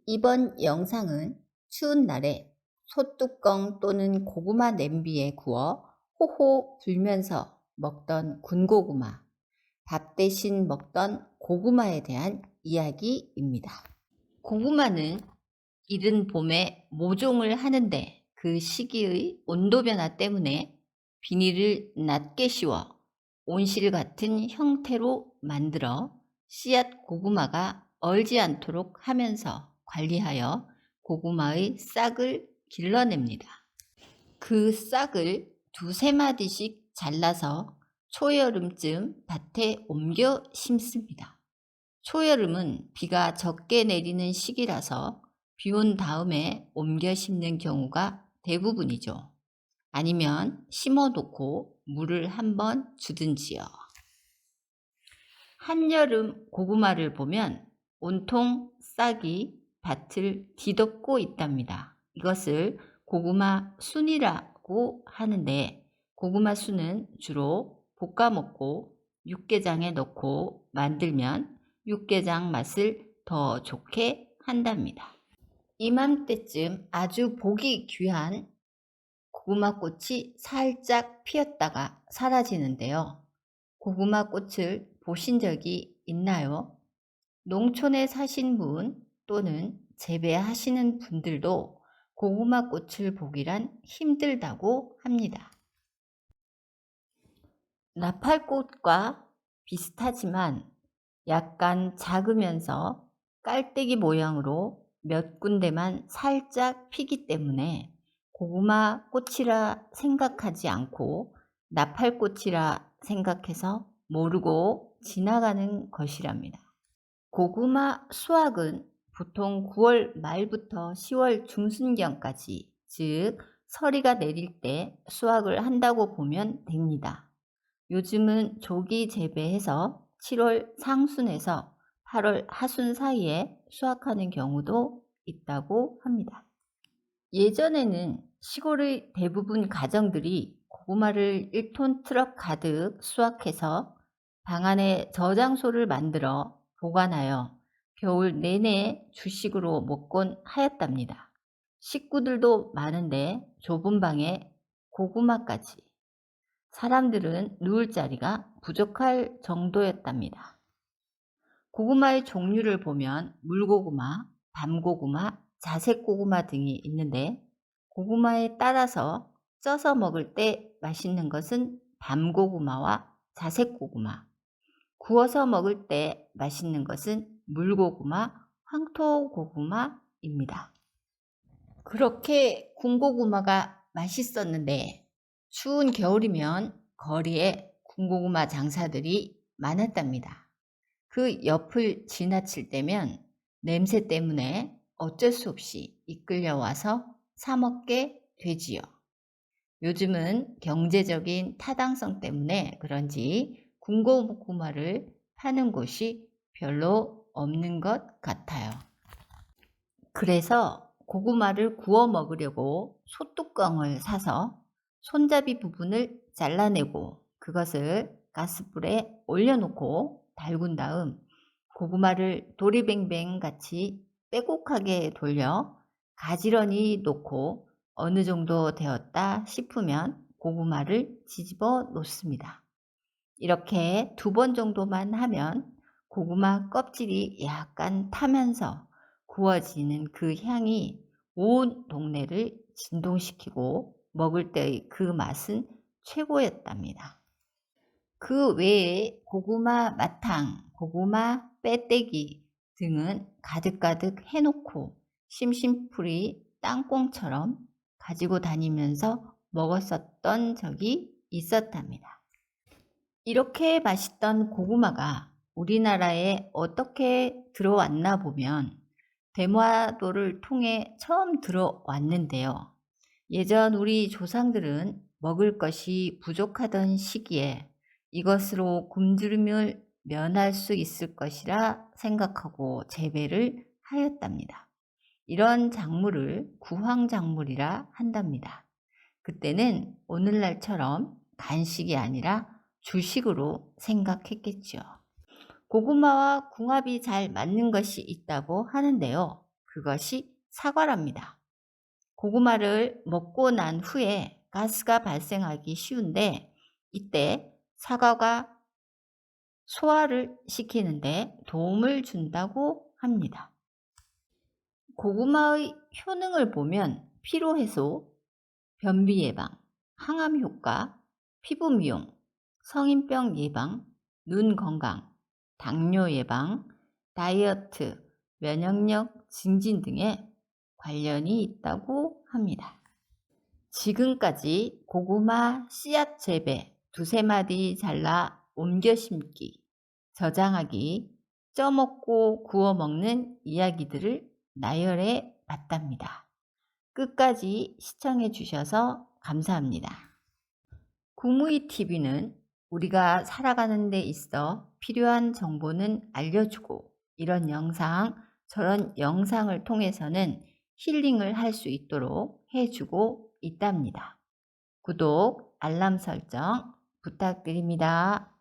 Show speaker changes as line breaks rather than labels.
이번 영상은 추운 날에 소뚜껑 또는 고구마 냄비에 구워 호호 불면서 먹던 군고구마, 밥 대신 먹던 고구마에 대한 이야기입니다. 고구마는 이른 봄에 모종을 하는데 그 시기의 온도 변화 때문에 비닐을 낮게 씌워 온실 같은 형태로 만들어 씨앗 고구마가 얼지 않도록 하면서 관리하여 고구마의 싹을 길러냅니다. 그 싹을 두세 마디씩 잘라서 초여름쯤 밭에 옮겨 심습니다. 초여름은 비가 적게 내리는 시기라서 비 온 다음에 옮겨 심는 경우가 대부분이죠. 아니면 심어놓고 물을 한번 주든지요. 한여름 고구마를 보면 온통 싹이 밭을 뒤덮고 있답니다. 이것을 고구마 순이라고 하는데, 고구마 순은 주로 볶아 먹고 육개장에 넣고 만들면 육개장 맛을 더 좋게 한답니다. 이맘때쯤 아주 보기 귀한 고구마 꽃이 살짝 피었다가 사라지는데요. 고구마 꽃을 보신 적이 있나요? 농촌에 사신 분 또는 재배하시는 분들도 고구마 꽃을 보기란 힘들다고 합니다. 나팔꽃과 비슷하지만 약간 작으면서 깔때기 모양으로 몇 군데만 살짝 피기 때문에 고구마 꽃이라 생각하지 않고 나팔꽃이라 생각해서 모르고 지나가는 것이랍니다. 고구마 수확은 보통 9월 말부터 10월 중순경까지, 즉 서리가 내릴 때 수확을 한다고 보면 됩니다. 요즘은 조기 재배해서 7월 상순에서 8월 하순 사이에 수확하는 경우도 있다고 합니다. 예전에는 시골의 대부분 가정들이 고구마를 1톤 트럭 가득 수확해서 방 안에 저장소를 만들어 보관하여 겨울 내내 주식으로 먹곤 하였답니다. 식구들도 많은데 좁은 방에 고구마까지. 사람들은 누울 자리가 부족할 정도였답니다. 고구마의 종류를 보면 물고구마, 밤고구마, 자색고구마 등이 있는데, 고구마에 따라서 쪄서 먹을 때 맛있는 것은 밤고구마와 자색고구마, 구워서 먹을 때 맛있는 것은 물고구마, 황토고구마입니다. 그렇게 군고구마가 맛있었는데 추운 겨울이면 거리에 군고구마 장사들이 많았답니다. 그 옆을 지나칠 때면 냄새 때문에 어쩔 수 없이 이끌려와서 사 먹게 되지요. 요즘은 경제적인 타당성 때문에 그런지 군고구마를 파는 곳이 별로 없는 것 같아요. 그래서 고구마를 구워 먹으려고 소뚜껑을 사서 손잡이 부분을 잘라내고 그것을 가스불에 올려놓고 달군 다음 고구마를 도리뱅뱅 같이 빼곡하게 돌려 가지런히 놓고 어느 정도 되었다 싶으면 고구마를 뒤집어 놓습니다. 이렇게 2번 정도만 하면 고구마 껍질이 약간 타면서 구워지는 그 향이 온 동네를 진동시키고 먹을 때의 그 맛은 최고였답니다. 그 외에 고구마 마탕, 고구마 빼떼기 등은 가득가득 해놓고 심심풀이 땅콩처럼 가지고 다니면서 먹었었던 적이 있었답니다. 이렇게 맛있던 고구마가 우리나라에 어떻게 들어왔나 보면 대마도를 통해 처음 들어왔는데요. 예전 우리 조상들은 먹을 것이 부족하던 시기에 이것으로 굶주림을 면할 수 있을 것이라 생각하고 재배를 하였답니다. 이런 작물을 구황작물이라 한답니다. 그때는 오늘날처럼 간식이 아니라 주식으로 생각했겠죠. 고구마와 궁합이 잘 맞는 것이 있다고 하는데요. 그것이 사과랍니다. 고구마를 먹고 난 후에 가스가 발생하기 쉬운데 이때 사과가 소화를 시키는데 도움을 준다고 합니다. 고구마의 효능을 보면 피로 해소, 변비 예방, 항암 효과, 피부 미용, 성인병 예방, 눈 건강, 당뇨 예방, 다이어트, 면역력 증진 등에 관련이 있다고 합니다. 지금까지 고구마 씨앗 재배, 두세 마디 잘라 옮겨 심기, 저장하기, 쪄먹고 구워 먹는 이야기들을 나열해 봤답니다. 끝까지 시청해 주셔서 감사합니다. 구무이 TV는 우리가 살아가는 데 있어 필요한 정보는 알려주고 이런 영상, 저런 영상을 통해서는 힐링을 할 수 있도록 해주고 있답니다. 구독, 알람 설정 부탁드립니다.